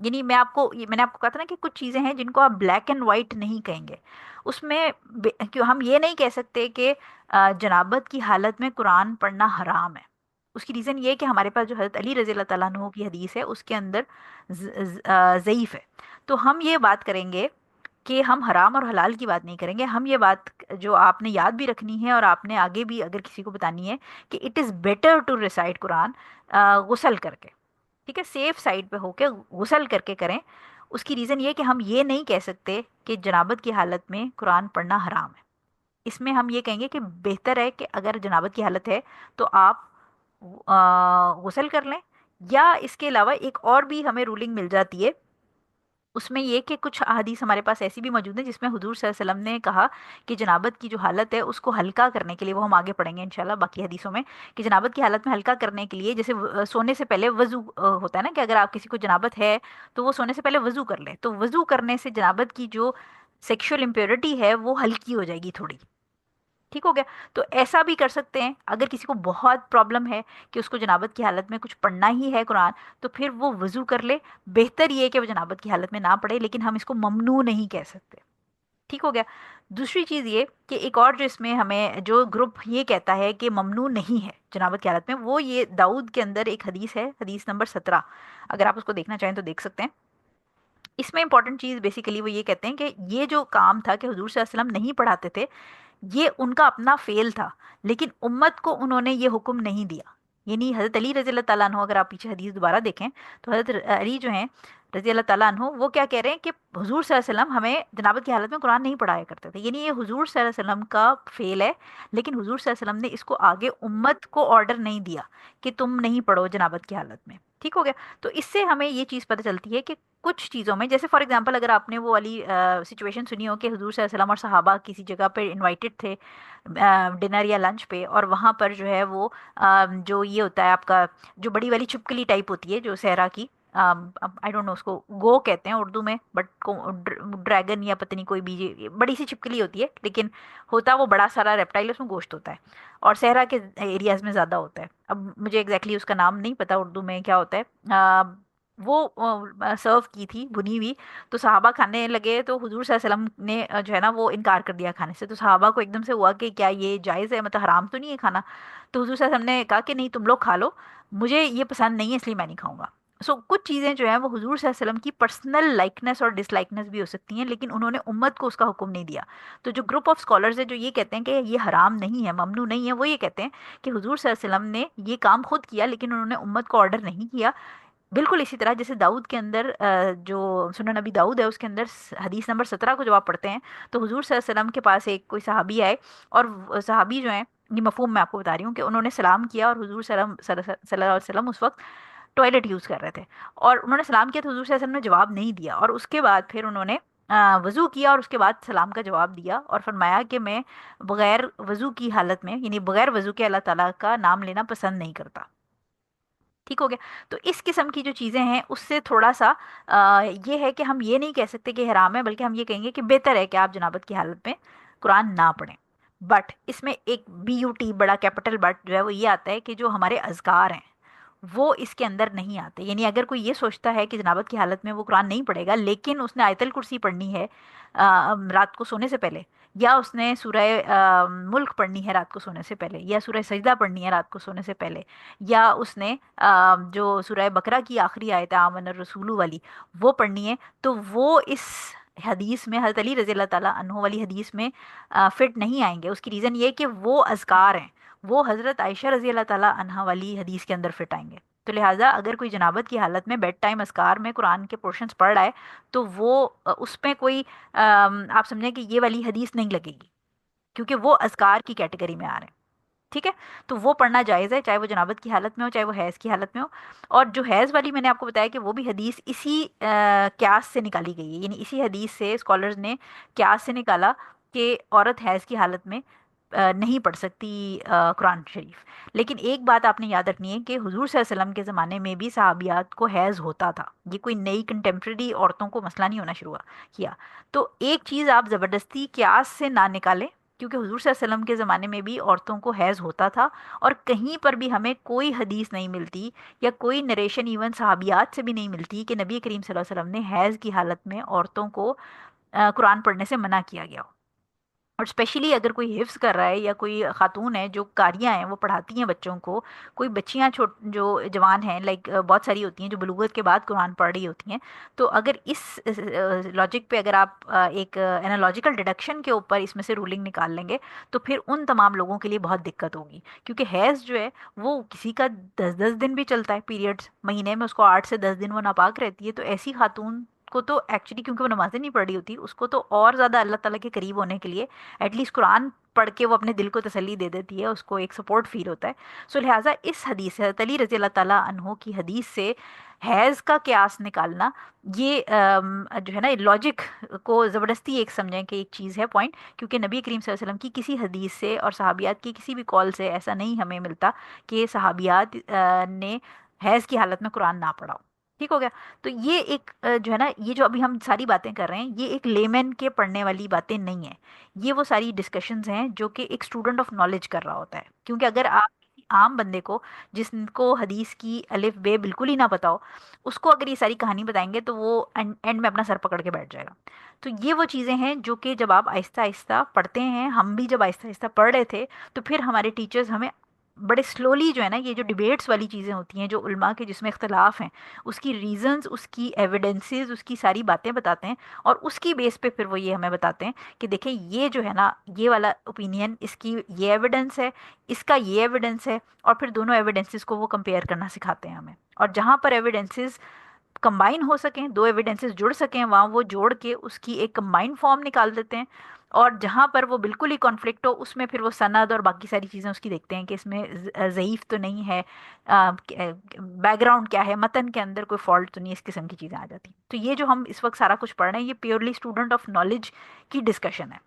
یعنی میں نے آپ کو کہا تھا نا کہ کچھ چیزیں ہیں جن کو آپ بلیک اینڈ وائٹ نہیں کہیں گے. اس میں کیوں ہم یہ نہیں کہہ سکتے کہ جنابت کی حالت میں قرآن پڑھنا حرام ہے. اس کی ریزن یہ ہے کہ ہمارے پاس جو حضرت علی رضی اللہ تعالیٰ عنہ کی حدیث ہے اس کے اندر ضعیف ہے. تو ہم یہ بات کریں گے کہ ہم حرام اور حلال کی بات نہیں کریں گے. ہم یہ بات جو آپ نے یاد بھی رکھنی ہے اور آپ نے آگے بھی اگر کسی کو بتانی ہے کہ it is better to recite Quran غسل کر کے. ٹھیک ہے، سیف سائڈ پہ ہو کے غسل کر کے کریں. اس کی ریزن یہ کہ ہم یہ نہیں کہہ سکتے کہ جنابت کی حالت میں قرآن پڑھنا حرام ہے. اس میں ہم یہ کہیں گے کہ بہتر ہے کہ اگر جنابت کی حالت ہے تو آپ غسل کر لیں. یا اس کے علاوہ ایک اور بھی ہمیں رولنگ مل جاتی ہے، اس میں یہ کہ کچھ احادیث ہمارے پاس ایسی بھی موجود ہیں جس میں حضور صلی اللہ علیہ وسلم نے کہا کہ جنابت کی جو حالت ہے اس کو ہلکا کرنے کے لیے، وہ ہم آگے پڑھیں گے انشاءاللہ باقی حدیثوں میں، کہ جنابت کی حالت میں ہلکا کرنے کے لیے جیسے سونے سے پہلے وضو ہوتا ہے نا، کہ اگر آپ کسی کو جنابت ہے تو وہ سونے سے پہلے وضو کر لے، تو وضو کرنے سے جنابت کی جو سیکشول امپیورٹی ہے وہ ہلکی ہو جائے گی تھوڑی. ٹھیک ہو گیا. تو ایسا بھی کر سکتے ہیں. اگر کسی کو بہت پرابلم ہے کہ اس کو جنابت کی حالت میں کچھ پڑھنا ہی ہے قرآن، تو پھر وہ وضو کر لے. بہتر یہ ہے کہ وہ جنابت کی حالت میں نہ پڑھے، لیکن ہم اس کو ممنوع نہیں کہہ سکتے. ٹھیک ہو گیا. دوسری چیز یہ کہ ایک اور جو اس میں ہمیں جو گروپ یہ کہتا ہے کہ ممنوع نہیں ہے جنابت کی حالت میں، وہ یہ داؤد کے اندر ایک حدیث ہے، حدیث نمبر 17. اگر آپ اس کو دیکھنا چاہیں تو دیکھ سکتے ہیں. اس میں امپورٹنٹ چیز بیسیکلی وہ یہ کہتے ہیں کہ یہ جو کام تھا کہ حضور صلی اللہ علیہ وسلم نہیں پڑھاتے تھے، یہ ان کا اپنا فیل تھا، لیکن امت کو انہوں نے یہ حکم نہیں دیا. یعنی حضرت علی رضی اللہ تعالیٰ عنہ، اگر آپ پیچھے حدیث دوبارہ دیکھیں تو حضرت علی جو ہیں رضی اللہ تعالیٰ عنہ، وہ کیا کہہ رہے ہیں کہ حضور صلی اللہ علیہ وسلم ہمیں جنابت کی حالت میں قرآن نہیں پڑھایا کرتے تھے. یعنی یہ حضور صلی اللہ علیہ وسلم کا فیل ہے، لیکن حضور صلی اللہ علیہ وسلم نے اس کو آگے امت کو آرڈر نہیں دیا کہ تم نہیں پڑھو جنابت کی حالت میں. ٹھیک ہو گیا. تو اس سے ہمیں یہ چیز پتہ چلتی ہے کہ کچھ چیزوں میں، جیسے فار ایگزامپل اگر آپ نے وہ والی سچویشن سنی ہو کہ حضور صلی اللہ علیہ وسلم اور صحابہ کسی جگہ پہ انوائٹڈ تھے ڈنر یا لنچ پہ، اور وہاں پر جو ہے وہ جو یہ ہوتا ہے آپ کا جو بڑی والی چھپکلی ٹائپ ہوتی ہے جو صحرا کی، آئی ڈونٹ نو اس کو گو کہتے ہیں اردو میں، بٹ ڈریگن یا پتہ نہیں کوئی بھی بڑی سی چھپکلی ہوتی ہے، لیکن ہوتا وہ بڑا سارا ریپٹائل، اس میں گوشت ہوتا ہے اور صحرا کے ایریاز میں زیادہ ہوتا ہے. اب مجھے ایگزیکٹلی اس کا نام نہیں پتا اردو میں کیا ہوتا ہے. وہ سرو کی تھی بھنی ہوئی، تو صحابہ کھانے لگے تو حضور صلی اللہ علیہ وسلم نے جو ہے نا وہ انکار کر دیا کھانے سے. تو صحابہ کو ایک دم سے ہوا کہ کیا یہ جائز ہے، مطلب حرام تو نہیں ہے کھانا؟ تو حضور صلی اللہ علیہ وسلم نے کہا کہ نہیں، تم لوگ کھا لو، مجھے یہ پسند نہیں ہے اس لیے میں نہیں کھاؤں گا. کچھ چیزیں جو ہیں وہ حضور صلی اللہ علیہ وسلم کی پرسنل لائکنس اور ڈس لائکنس بھی ہو سکتی ہیں، لیکن انہوں نے امت کو اس کا حکم نہیں دیا. تو جو گروپ آف اسکالرز ہے جو یہ کہتے ہیں کہ یہ حرام نہیں ہے، ممنوع نہیں ہے، وہ یہ کہتے ہیں کہ حضور صلی اللہ علیہ وسلم نے یہ کام خود کیا لیکن انہوں نے امت کو آرڈر نہیں کیا. بالکل اسی طرح جیسے داؤد کے اندر جو سنن نبی داؤد ہے اس کے اندر حدیث نمبر 17 کو جب آپ پڑھتے ہیں تو حضور صلی اللہ علیہ وسلم کے پاس ایک کوئی صحابی آئے، اور صحابی جو ہیں، یہ مفہوم میں آپ کو بتا رہی ہوں، کہ انہوں نے سلام کیا اور حضور صلی اللہ علیہ وسلم اس وقت ٹوائلٹ یوز کر رہے تھے، اور انہوں نے سلام کیا تو حضور صلی اللہ علیہ وسلم نے جواب نہیں دیا، اور اس کے بعد پھر انہوں نے وضو کیا اور اس کے بعد سلام کا جواب دیا اور فرمایا کہ میں بغیر وضو کی حالت میں، یعنی بغیر وضو کے اللہ تعالیٰ کا نام لینا پسند نہیں کرتا. ٹھیک ہو گیا. تو اس قسم کی جو چیزیں ہیں اس سے تھوڑا سا یہ ہے کہ ہم یہ نہیں کہہ سکتے کہ حرام ہے، بلکہ ہم یہ کہیں گے کہ بہتر ہے کہ آپ جنابت کی حالت میں قرآن نہ پڑھیں. بٹ اس میں ایک BUT بڑا کیپٹل بٹ جو ہے وہ یہ آتا ہے کہ جو ہمارے اذکار ہیں وہ اس کے اندر نہیں آتے. یعنی اگر کوئی یہ سوچتا ہے کہ جنابت کی حالت میں وہ قرآن نہیں پڑھے گا، لیکن اس نے آیت الکرسی پڑھنی ہے رات کو سونے سے پہلے، یا اس نے سورہ ملک پڑھنی ہے رات کو سونے سے پہلے، یا سورہ سجدہ پڑھنی ہے رات کو سونے سے پہلے، یا اس نے جو سورہ بقرہ کی آخری آیت آمن الرسول والی وہ پڑھنی ہے، تو وہ اس حدیث میں حضرت علی رضی اللہ تعالیٰ عنہ والی حدیث میں فٹ نہیں آئیں گے. اس کی ریزن یہ کہ وہ اذکار ہیں، وہ حضرت عائشہ رضی اللہ تعالیٰ عنہ والی حدیث کے اندر فٹ آئیں گے. تو لہٰذا اگر کوئی جنابت کی حالت میں بیڈ ٹائم اذکار میں قرآن کے پورشنز پڑھ رہا ہے تو وہ اس میں کوئی آپ سمجھیں کہ یہ والی حدیث نہیں لگے گی، کیونکہ وہ اذکار کی کیٹیگری میں آ رہے ہیں. ٹھیک ہے. تو وہ پڑھنا جائز ہے، چاہے وہ جنابت کی حالت میں ہو چاہے وہ حیض کی حالت میں ہو. اور جو حیض والی میں نے آپ کو بتایا کہ وہ بھی حدیث اسی قیاس سے نکالی گئی ہے، یعنی اسی حدیث سے اسکالرز نے قیاس سے نکالا کہ عورت حیض کی حالت میں نہیں پڑھ سکتی قرآن شریف. لیکن ایک بات آپ نے یاد رکھنی ہے کہ حضور صلی اللہ علیہ وسلم کے زمانے میں بھی صحابیات کو حیض ہوتا تھا. یہ کوئی نئی کنٹمپریری عورتوں کو مسئلہ نہیں ہونا شروع کیا. تو ایک چیز آپ زبردستی قیاس سے نہ نکالیں، کیونکہ حضور صلی اللہ علیہ وسلم کے زمانے میں بھی عورتوں کو حیض ہوتا تھا، اور کہیں پر بھی ہمیں کوئی حدیث نہیں ملتی یا کوئی نریشن ایون صحابیات سے بھی نہیں ملتی کہ نبی کریم صلی اللہ علیہ وسلم نے حیض کی حالت میں عورتوں کو قرآن پڑھنے سے منع کیا گیا ہو۔ اور اسپیشلی اگر کوئی حفظ کر رہا ہے یا کوئی خاتون ہے جو قاریاں ہیں وہ پڑھاتی ہیں بچوں کو، کوئی بچیاں جو جوان ہیں، لائک بہت ساری ہوتی ہیں جو بلوغت کے بعد قرآن پڑھ رہی ہوتی ہیں، تو اگر اس لاجک پہ اگر آپ ایک انالوجیکل ڈیڈکشن کے اوپر اس میں سے رولنگ نکال لیں گے تو پھر ان تمام لوگوں کے لیے بہت دقت ہوگی، کیونکہ حیض جو ہے وہ کسی کا 10 10 دن بھی چلتا ہے، پیریڈس مہینے میں اس کو 8 سے 10 دن وہ ناپاک رہتی ہے، تو ایسی خاتون کو تو ایکچولی کیونکہ وہ نمازیں نہیں پڑھ رہی ہوتی، اس کو تو اور زیادہ اللہ تعالیٰ کے قریب ہونے کے لیے ایٹ لیسٹ قرآن پڑھ کے وہ اپنے دل کو تسلی دے دیتی ہے، اس کو ایک سپورٹ فیل ہوتا ہے۔ سو لہٰذا اس حدیث سے، حضرت علی رضی اللہ تعالیٰ عنہ کی حدیث سے حیض کا قیاس نکالنا، یہ جو ہے نا لاجک کو زبردستی ایک سمجھیں کہ ایک چیز ہے پوائنٹ، کیونکہ نبی کریم صلی اللہ علیہ وسلم کی کسی حدیث سے اور صحابیات کی کسی بھی کال سے ایسا نہیں ہمیں ملتا کہ صحابیات نے حیض کی حالت میں قرآن نہ پڑھا ہو۔ ٹھیک ہو گیا؟ تو یہ ایک جو ہے نا، یہ جو ابھی ہم ساری باتیں کر رہے ہیں یہ ایک لیمن کے پڑھنے والی باتیں نہیں ہیں، یہ وہ ساری ڈسکشنز ہیں جو کہ ایک اسٹوڈنٹ آف نالج کر رہا ہوتا ہے، کیونکہ اگر آپ کسی عام بندے کو جس کو حدیث کی الف بے بالکل ہی نہ پتا ہو، اس کو اگر یہ ساری کہانی بتائیں گے تو وہ اینڈ میں اپنا سر پکڑ کے بیٹھ جائے گا۔ تو یہ وہ چیزیں ہیں جو کہ جب آپ آہستہ آہستہ پڑھتے ہیں، ہم بھی جب آہستہ آہستہ پڑھ رہے تھے تو پھر ہمارے ٹیچرز ہمیں بڑے سلولی جو ہے نا، یہ جو ڈیبیٹس والی چیزیں ہوتی ہیں جو علماء کے جس میں اختلاف ہیں، اس کی ریزنز، اس کی ایویڈنسز، اس کی ساری باتیں بتاتے ہیں، اور اس کی بیس پہ پھر وہ یہ ہمیں بتاتے ہیں کہ دیکھیں یہ جو ہے نا، یہ والا اوپینین، اس کی یہ ایویڈنس ہے، اس کا یہ ایویڈنس ہے، اور پھر دونوں ایویڈنسز کو وہ کمپیئر کرنا سکھاتے ہیں ہمیں، اور جہاں پر ایویڈنسز کمبائن ہو سکیں، دو ایویڈنسز جڑ سکیں، وہاں وہ جوڑ کے اس کی ایک کمبائن فارم نکال دیتے ہیں، اور جہاں پر وہ بالکل ہی کانفلکٹ ہو اس میں پھر وہ سند اور باقی ساری چیزیں اس کی دیکھتے ہیں کہ اس میں ضعیف تو نہیں ہے، بیک گراؤنڈ کیا ہے، متن کے اندر کوئی فالٹ تو نہیں، اس قسم کی چیزیں آ جاتی ہیں۔ تو یہ جو ہم اس وقت سارا کچھ پڑھ رہے ہیں یہ پیورلی اسٹوڈنٹ آف نالج کی ڈسکشن ہے،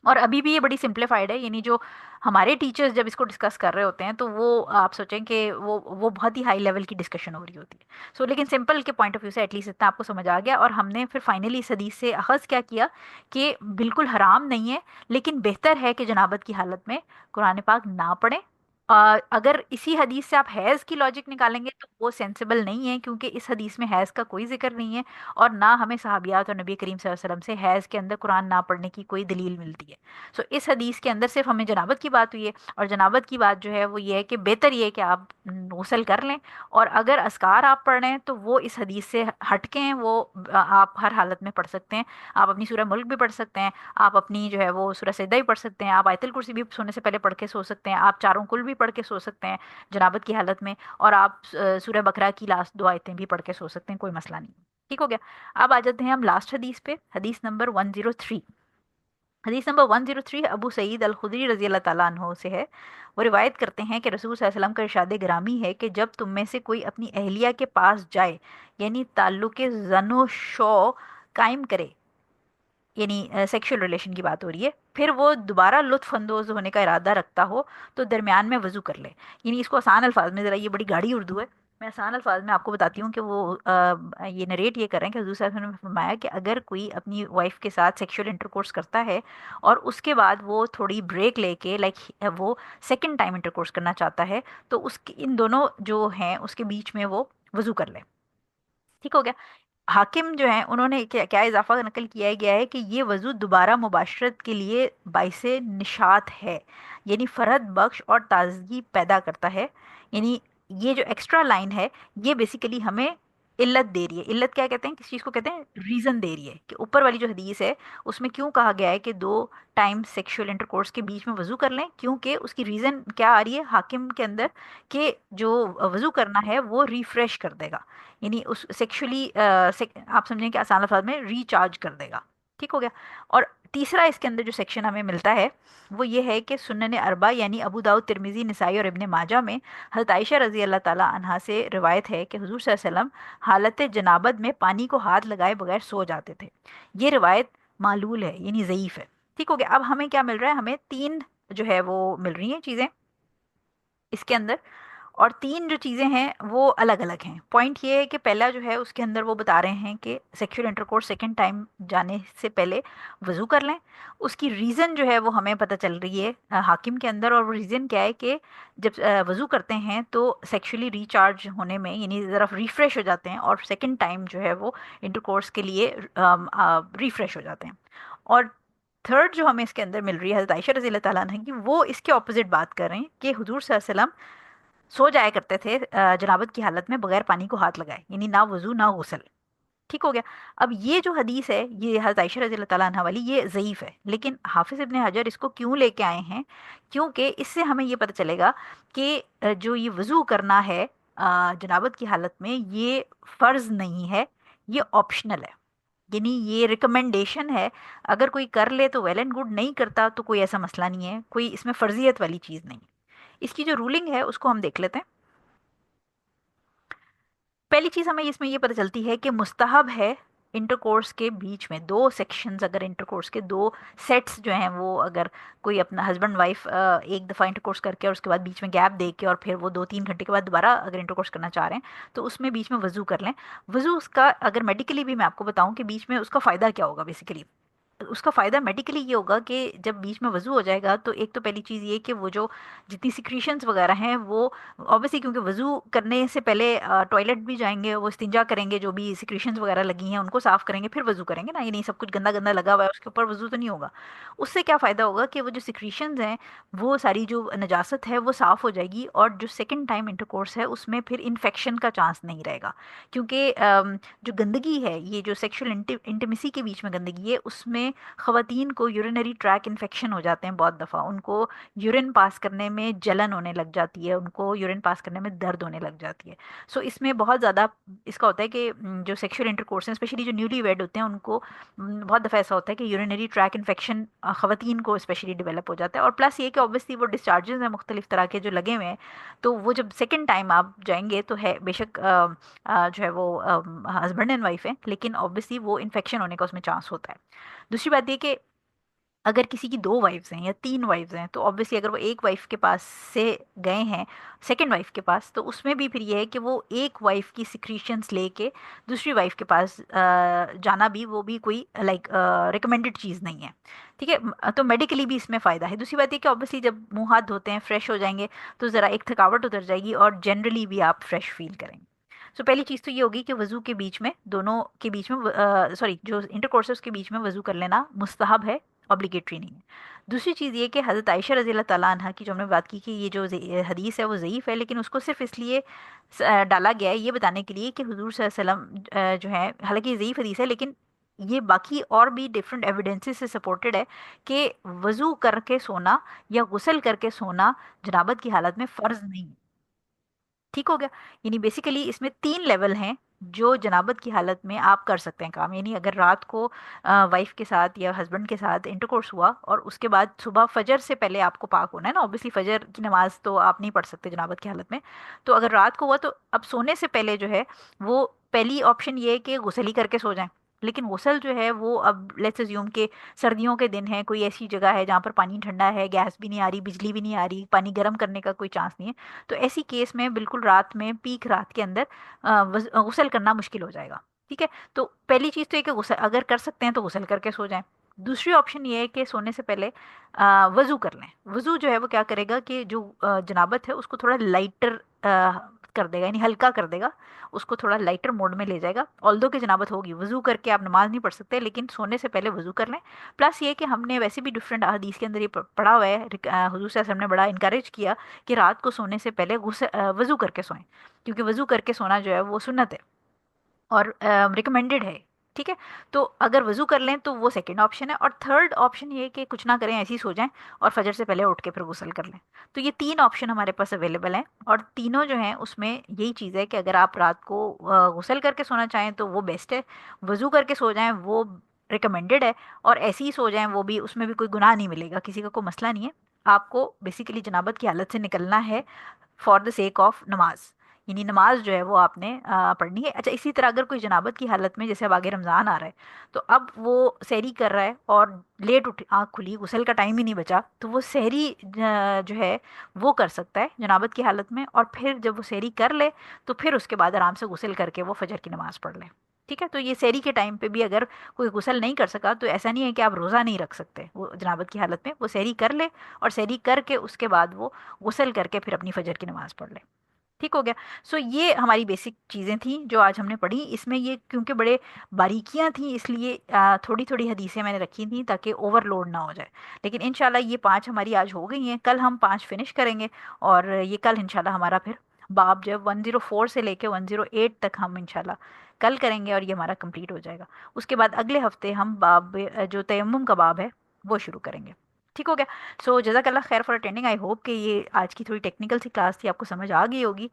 اور ابھی بھی یہ بڑی سمپلیفائڈ ہے، یعنی جو ہمارے ٹیچرز جب اس کو ڈسکس کر رہے ہوتے ہیں تو وہ آپ سوچیں کہ وہ بہت ہی ہائی لیول کی ڈسکشن ہو رہی ہوتی ہے۔ سو لیکن سمپل کے پوائنٹ آف ویو سے ایٹ لیسٹ اتنا آپ کو سمجھ آ گیا، اور ہم نے پھر فائنلی اس حدیث سے اخذ کیا کیا کہ بالکل حرام نہیں ہے، لیکن بہتر ہے کہ جنابت کی حالت میں قرآن پاک نہ پڑھیں۔ اگر اسی حدیث سے آپ حیض کی لاجک نکالیں گے تو وہ سینسیبل نہیں ہے، کیونکہ اس حدیث میں حیض کا کوئی ذکر نہیں ہے، اور نہ ہمیں صحابیات اور نبی کریم صلی اللہ علیہ وسلم سے حیض کے اندر قرآن نہ پڑھنے کی کوئی دلیل ملتی ہے۔ سو اس حدیث کے اندر صرف ہمیں جنابت کی بات ہوئی ہے، اور جنابت کی بات جو ہے وہ یہ ہے کہ بہتر یہ ہے کہ آپ غسل کر لیں، اور اگر اذکار آپ پڑھ رہے ہیں تو وہ اس حدیث سے ہٹ کے ہیں، وہ آپ ہر حالت میں پڑھ سکتے ہیں۔ آپ اپنی سورہ ملک بھی پڑھ سکتے ہیں، آپ اپنی جو ہے وہ سورہ سجدہ بھی پڑھ سکتے ہیں، آپ آیت الکرسی بھی سونے سے پہلے پڑھ کے سو سکتے ہیں، آپ چاروں کل بھی پڑھ کے سو سکتے ہیں جنابت کی حالت میں، اور آپ سورہ بقرہ کی لاسٹ 2 آیتیں بھی پڑھ کے سو سکتے ہیں، کوئی مسئلہ نہیں۔ ٹھیک ہو گیا؟ اب آ جاتے ہیں ہم لاسٹ حدیث پہ، حدیث نمبر 103۔ حدیث نمبر 103 ابو سعید الخدری رضی اللہ تعالیٰ عنہ سے ہے۔ وہ روایت کرتے ہیں کہ رسول صلی اللہ علیہ وسلم کا ارشاد گرامی ہے کہ جب تم میں سے کوئی اپنی اہلیہ کے پاس جائے، یعنی تعلق زن و شو قائم کرے، یعنی سیکشل ریلیشن کی بات ہو رہی ہے، پھر وہ دوبارہ لطف اندوز ہونے کا ارادہ رکھتا ہو تو درمیان میں وضو کر لے۔ یعنی اس کو آسان الفاظ میں، ذرا یہ بڑی گاڑی اردو ہے، میں آسان الفاظ میں آپ کو بتاتی ہوں کہ وہ یہ نریٹ یہ کر رہے ہیں کہ حضور صلی اللہ علیہ وسلم نے فرمایا کہ اگر کوئی اپنی وائف کے ساتھ سیکشل انٹرکورس کرتا ہے اور اس کے بعد وہ تھوڑی بریک لے کے لائک وہ سیکنڈ ٹائم انٹرکورس کرنا چاہتا ہے، تو ان دونوں جو ہیں اس کے بیچ میں وہ وضو کر لے۔ ٹھیک ہو گیا؟ حاکم جو ہیں انہوں نے کیا اضافہ نقل کیا گیا ہے کہ یہ وضو دوبارہ مباشرت کے لیے باعث نشاط ہے، یعنی فرحت بخش اور تازگی پیدا کرتا ہے۔ یعنی یہ جو ایکسٹرا لائن ہے یہ بیسیکلی ہمیں علت دے رہی ہے۔ علت کیا کہتے ہیں؟ کس چیز کو کہتے ہیں؟ ریزن دے رہی ہے کہ اوپر والی جو حدیث ہے اس میں کیوں کہا گیا ہے کہ 2 ٹائم سیکشل انٹرکورس کے بیچ میں وضو کر لیں، کیونکہ اس کی ریزن کیا آ رہی ہے حاکم کے اندر کہ جو وضو کرنا ہے وہ ریفریش کر دے گا، یعنی اس سیکشولی آپ سمجھیں کہ آسان الفاظ میں ریچارج کر دے گا۔ ٹھیک ہو گیا؟ اور تیسرا اس کے اندر جو سیکشن ہمیں ملتا ہے وہ یہ ہے کہ سنن اربع یعنی ابو داؤد، ترمذی، نسائی اور ابن ماجہ میں حضرت عائشہ رضی اللہ تعالیٰ عنہا سے روایت ہے کہ حضور صلی اللہ علیہ وسلم حالت جنابت میں پانی کو ہاتھ لگائے بغیر سو جاتے تھے۔ یہ روایت معلول ہے، یعنی ضعیف ہے۔ ٹھیک ہو گیا؟ اب ہمیں کیا مل رہا ہے؟ ہمیں 3 جو ہے وہ مل رہی ہیں چیزیں اس کے اندر، اور تین جو چیزیں ہیں وہ الگ الگ ہیں. پوائنٹ یہ ہے کہ پہلا جو ہے اس کے اندر وہ بتا رہے ہیں کہ سیکشل انٹرکورس سیکنڈ ٹائم جانے سے پہلے وضو کر لیں. اس کی ریزن جو ہے وہ ہمیں پتہ چل رہی ہے حاکم کے اندر، اور وہ ریزن کیا ہے کہ جب وضو کرتے ہیں تو سیکشولی ریچارج ہونے میں یعنی ذرا ریفریش ہو جاتے ہیں، اور سیکنڈ ٹائم جو ہے وہ انٹرکورس کے لیے ریفریش ہو جاتے ہیں. اور تھرڈ جو ہمیں اس کے اندر مل رہی ہے حضرت عائشہ رضی اللہ تعالیٰ عنہ کی، وہ اس کے اپوزٹ بات کر رہے ہیں کہ حضور صلی اللہ علیہ وسلم سو جایا کرتے تھے جنابت کی حالت میں بغیر پانی کو ہاتھ لگائے، یعنی نہ وضو نہ غسل. ٹھیک ہو گیا. اب یہ جو حدیث ہے یہ حضرت عائشہ رضی اللہ تعالیٰ عنہ والی، یہ ضعیف ہے، لیکن حافظ ابن حجر اس کو کیوں لے کے آئے ہیں؟ کیونکہ اس سے ہمیں یہ پتہ چلے گا کہ جو یہ وضو کرنا ہے جنابت کی حالت میں، یہ فرض نہیں ہے، یہ آپشنل ہے، یعنی یہ ریکمنڈیشن ہے. اگر کوئی کر لے تو ویل اینڈ گڈ، نہیں کرتا تو کوئی ایسا مسئلہ نہیں ہے، کوئی اس میں فرضیت والی چیز نہیں. اس کی جو رولنگ ہے اس کو ہم دیکھ لیتے ہیں. پہلی چیز ہمیں اس میں یہ پتہ چلتی ہے کہ مستحب ہے انٹرکورس کے بیچ میں دو سیکشنز، اگر انٹرکورس کے دو سیٹس جو ہیں وہ اگر کوئی اپنا ہسبینڈ وائف ایک دفعہ انٹرکورس کر کے اور اس کے بعد بیچ میں گیپ دے کے اور پھر وہ 2-3 گھنٹے کے بعد دوبارہ اگر انٹرکورس کرنا چاہ رہے ہیں تو اس میں بیچ میں وضو کر لیں. وضو اس کا اگر میڈیکلی بھی میں آپ کو بتاؤں کہ بیچ میں اس کا فائدہ کیا ہوگا، بیسیکلی اس کا فائدہ میڈیکلی یہ ہوگا کہ جب بیچ میں وضو ہو جائے گا تو ایک تو پہلی چیز یہ کہ وہ جو جتنی سیکریشنز وغیرہ ہیں وہ obviously کیونکہ وضو کرنے سے پہلے ٹوائلٹ بھی جائیں گے، وہ استنجا کریں گے، جو بھی سیکریشنز وغیرہ لگی ہیں ان کو صاف کریں گے، پھر وضو کریں گے نا، یہ نہیں سب کچھ گندا گندا لگا ہوا ہے اس کے اوپر وضو تو نہیں ہوگا. اس سے کیا فائدہ ہوگا کہ وہ جو سیکریشنز ہیں وہ ساری جو نجاست ہے وہ صاف ہو جائے گی، اور جو سیکنڈ ٹائم انٹرکورس ہے اس میں پھر انفیکشن کا چانس نہیں رہے گا. کیونکہ جو گندگی ہے، یہ جو سیکشل انٹیمیسی کے بیچ میں گندگی ہے، اس میں خواتین کو یورینری ٹریک انفیکشن ہو جاتے ہیں بہت دفعہ، ان کو یورین پاس کرنے میں جلن ہونے لگ جاتی ہے، ان کو یورین پاس کرنے میں درد ہونے لگ جاتی ہے. سو اس میں بہت زیادہ اس کا ہوتا ہے کہ جو سیکشل انٹرکورس ہیں اسپیشلی جو نیولی ویڈ ہوتے ہیں ان کو بہت دفعہ ایسا ہوتا ہے کہ یورینری ٹریک انفیکشن خواتین کو اسپیشلی ڈیولپ ہو جاتا ہے. اور پلس یہ کہ اوبیسلی وہ ڈسچارجز ہیں مختلف طرح کے جو لگے ہوئے ہیں، تو وہ جب سیکنڈ ٹائم آپ جائیں گے تو ہے بے شک جو ہے وہ ہسبینڈ اینڈ وائف ہیں، لیکن اوبیسلی وہ انفیکشن ہونے کا اس میں چانس ہوتا ہے. دوسری بات یہ کہ اگر کسی کی 2 وائفز ہیں یا 3 وائفز ہیں تو obviously اگر وہ ایک وائف کے پاس سے گئے ہیں سیکنڈ وائف کے پاس، تو اس میں بھی پھر یہ ہے کہ وہ ایک وائف کی سیکریشنز لے کے دوسری وائف کے پاس جانا بھی وہ بھی کوئی لائک ریکمینڈڈ چیز نہیں ہے. ٹھیک ہے، تو میڈیکلی بھی اس میں فائدہ ہے. دوسری بات یہ کہ obviously جب منہ ہاتھ دھوتے ہیں فریش ہو جائیں گے تو ذرا ایک تھکاوٹ اتر جائے گی اور جنرلی بھی آپ فریش فیل کریں گے. سو پہلی چیز تو یہ ہوگی کہ وضو کے بیچ میں دونوں کے بیچ میں سوری جو انٹر کے بیچ میں وضو کر لینا مستحب ہے، obligatory نہیں ہے. دوسری چیز یہ کہ حضرت عائشہ رضی اللہ تعالیٰ عنہ کی جو ہم نے بات کی کہ یہ جو حدیث ہے وہ ضعیف ہے، لیکن اس کو صرف اس لیے ڈالا گیا ہے یہ بتانے کے لیے کہ حضور صلی اللہ علیہ وسلم جو ہے، حالانکہ یہ ضعیف حدیث ہے لیکن یہ باقی اور بھی ڈفرینٹ ایویڈنسز سے سپورٹڈ ہے کہ وضو کر کے سونا یا غسل کر کے سونا جنابت کی حالت میں فرض نہیں. ٹھیک ہو گیا. یعنی بیسیکلی اس میں 3 لیول ہیں جو جنابت کی حالت میں آپ کر سکتے ہیں کام. یعنی اگر رات کو وائف کے ساتھ یا ہسبینڈ کے ساتھ انٹرکورس ہوا اور اس کے بعد صبح فجر سے پہلے آپ کو پاک ہونا ہے نا، اوبیسلی فجر کی نماز تو آپ نہیں پڑھ سکتے جنابت کی حالت میں، تو اگر رات کو ہوا تو اب سونے سے پہلے جو ہے وہ پہلی آپشن یہ ہے کہ غسل ہی کر کے سو جائیں. لیکن غسل جو ہے وہ اب لیٹس اسیوم کہ سردیوں کے دن ہے، کوئی ایسی جگہ ہے جہاں پر پانی ٹھنڈا ہے، گیس بھی نہیں آ رہی، بجلی بھی نہیں آ رہی، پانی گرم کرنے کا کوئی چانس نہیں ہے، تو ایسی کیس میں بالکل رات میں پیک رات کے اندر غسل کرنا مشکل ہو جائے گا. ٹھیک ہے، تو پہلی چیز تو یہ کہ غسل اگر کر سکتے ہیں تو غسل کر کے سو جائیں. دوسری آپشن یہ ہے کہ سونے سے پہلے وضو کر لیں. وضو جو ہے وہ کیا کرے گا کہ جو جنابت ہے اس کو تھوڑا لائٹر کر دے گا، یعنی ہلکا کر دے گا، اس کو تھوڑا لائٹر موڈ میں لے جائے گا. آلدو کہ جنابت ہوگی، وضو کر کے آپ نماز نہیں پڑھ سکتے، لیکن سونے سے پہلے وضو کر لیں. پلس یہ کہ ہم نے ویسے بھی ڈفرینٹ احادیث کے اندر یہ پڑھا ہوا ہے، حضور صلی اللہ علیہ وسلم نے بڑا انکریج کیا کہ رات کو سونے سے پہلے وضو کر کے سوئیں، کیونکہ وضو کر کے سونا جو ہے وہ سنت ہے اور ریکمینڈڈ ہے. ٹھیک ہے، تو اگر وضو کر لیں تو وہ سیکنڈ آپشن ہے. اور تھرڈ آپشن یہ کہ کچھ نہ کریں، ایسے ہی سو جائیں اور فجر سے پہلے اٹھ کے پھر غسل کر لیں. تو یہ 3 آپشن ہمارے پاس اویلیبل ہیں، اور تینوں جو ہیں اس میں یہی چیز ہے کہ اگر آپ رات کو غسل کر کے سونا چاہیں تو وہ بیسٹ ہے، وضو کر کے سو جائیں وہ ریکمینڈڈ ہے، اور ایسے ہی سو جائیں وہ بھی، اس میں بھی کوئی گناہ نہیں ملے گا، کسی کا کوئی مسئلہ نہیں ہے. آپ کو بیسیکلی جنابت کی حالت سے نکلنا ہے فار دا سیک آف نماز. یعنی نماز جو ہے وہ آپ نے پڑھنی ہے. اچھا اسی طرح اگر کوئی جنابت کی حالت میں، جیسے اب آگے رمضان آ رہا ہے، تو اب وہ سحری کر رہا ہے اور لیٹ اٹھ آنکھ کھلی، غسل کا ٹائم ہی نہیں بچا، تو وہ سحری جو ہے وہ کر سکتا ہے جنابت کی حالت میں، اور پھر جب وہ سحری کر لے تو پھر اس کے بعد آرام سے غسل کر کے وہ فجر کی نماز پڑھ لے. ٹھیک ہے، تو یہ سحری کے ٹائم پہ بھی اگر کوئی غسل نہیں کر سکا تو ایسا نہیں ہے کہ آپ روزہ نہیں رکھ سکتے. وہ جنابت کی حالت میں وہ سحری کر لے، اور سحری کر کے اس کے بعد وہ غسل کر کے پھر اپنی فجر کی نماز پڑھ لے. ٹھیک ہو گیا. سو یہ ہماری بیسک چیزیں تھیں جو آج ہم نے پڑھی. اس میں یہ کیونکہ بڑے باریکیاں تھیں اس لیے تھوڑی تھوڑی حدیثیں میں نے رکھی تھیں تاکہ اوور لوڈ نہ ہو جائے. لیکن انشاءاللہ یہ 5 ہماری آج ہو گئی ہیں. کل ہم 5 فنش کریں گے، اور یہ کل انشاءاللہ ہمارا پھر باب جو ہے 104 سے لے کے 108 تک ہم انشاءاللہ کل کریں گے، اور یہ ہمارا کمپلیٹ ہو جائے گا. اس کے بعد اگلے ہفتے ہم باب جو تیمم کا باب ہے وہ شروع کریں گے. ٹھیک ہو گیا. سو جزاک اللہ خیر فار اٹینڈنگ. آئی ہوپ کہ یہ آج کی تھوڑی ٹیکنیکل سی کلاس تھی، آپ کو سمجھ آ گئی ہوگی.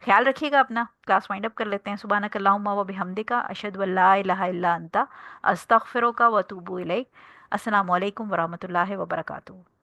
خیال رکھیے گا اپنا. کلاس وائنڈ اپ کر لیتے ہیں. سبحانک اللہم و بحمدک، اشہد ان لا الہ الا انت، استغفرک و اتوب الیک. السلام علیکم ورحمۃ اللہ وبرکاتہ.